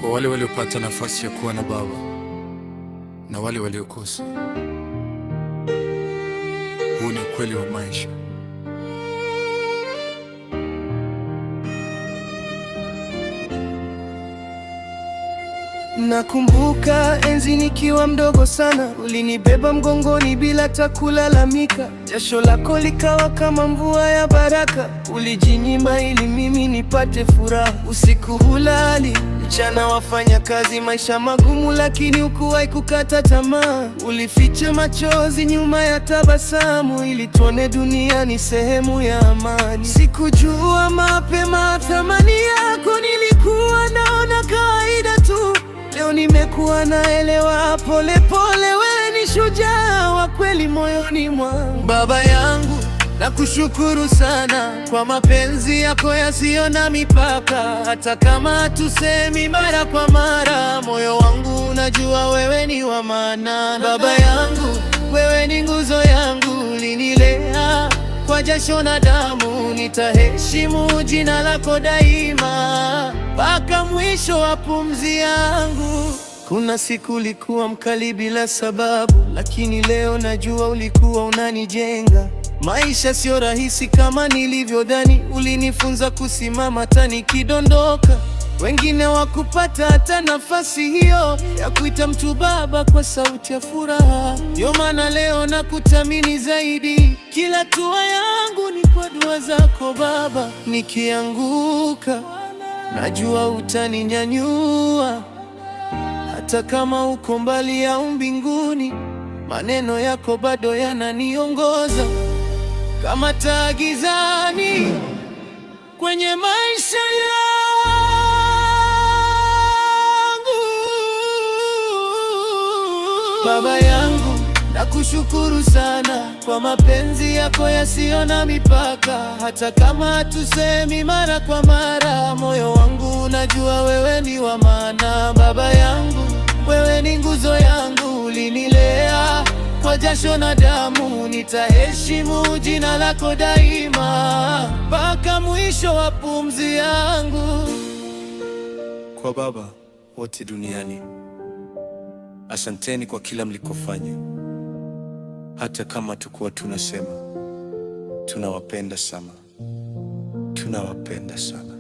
Kwa wale waliopata nafasi ya kuwa na baba na wale waliokosa, huu ni ukweli wa maisha. Nakumbuka enzi nikiwa mdogo sana, ulinibeba mgongoni bila hata kulalamika. Jasho lako likawa kama mvua ya baraka, ulijinyima ili mimi nipate furaha. Usiku hulali, mchana wafanya kazi, maisha magumu, lakini hukuwahi kukata tamaa. Ulificha machozi nyuma ya tabasamu, ili tuone dunia ni sehemu ya amani. Sikujua mapema thamani yako, nilikuwa naona kawaida tu. Leo nimekuwa naelewa pole pole, wewe ni shujaa wa kweli moyoni mwangu. Baba yangu, nakushukuru sana kwa mapenzi yako yasiyo na mipaka. Hata kama hatusemi mara kwa mara, moyo wangu unajua wewe ni wa maana. Baba yangu, wewe ni nguzo yangu, ulinilea kwa jasho na damu. Nitaheshimu jina lako daima mpaka mwisho wa pumzi yangu. Kuna siku ulikuwa mkali bila sababu, lakini leo najua ulikuwa unanijenga. Maisha sio rahisi kama nilivyodhani, ulinifunza kusimama hata nikidondoka. Wengine wakupata hata nafasi hiyo ya kuita mtu baba kwa sauti ya furaha. Ndio maana leo nakuthamini zaidi. Kila hatua yangu ni kwa dua zako Baba. Nikianguka najua utaninyanyua, hata kama uko mbali au mbinguni, maneno yako bado yananiongoza kama taa gizani kwenye maisha yangu. Baba yangu, nakushukuru sana kwa mapenzi yako yasiyo na mipaka. Hata kama hatusemi mara kwa mara, moyo wangu unajua wewe ni wa maana. Baba yangu, wewe ni nguzo yangu, ulinilea kwa jasho na damu. Nitaheshimu jina lako daima mpaka mwisho wa pumzi yangu. Kwa baba wote duniani, asanteni kwa kila mlikofanya. Hata kama tukuwa tunasema, tunawapenda sana, tunawapenda sana.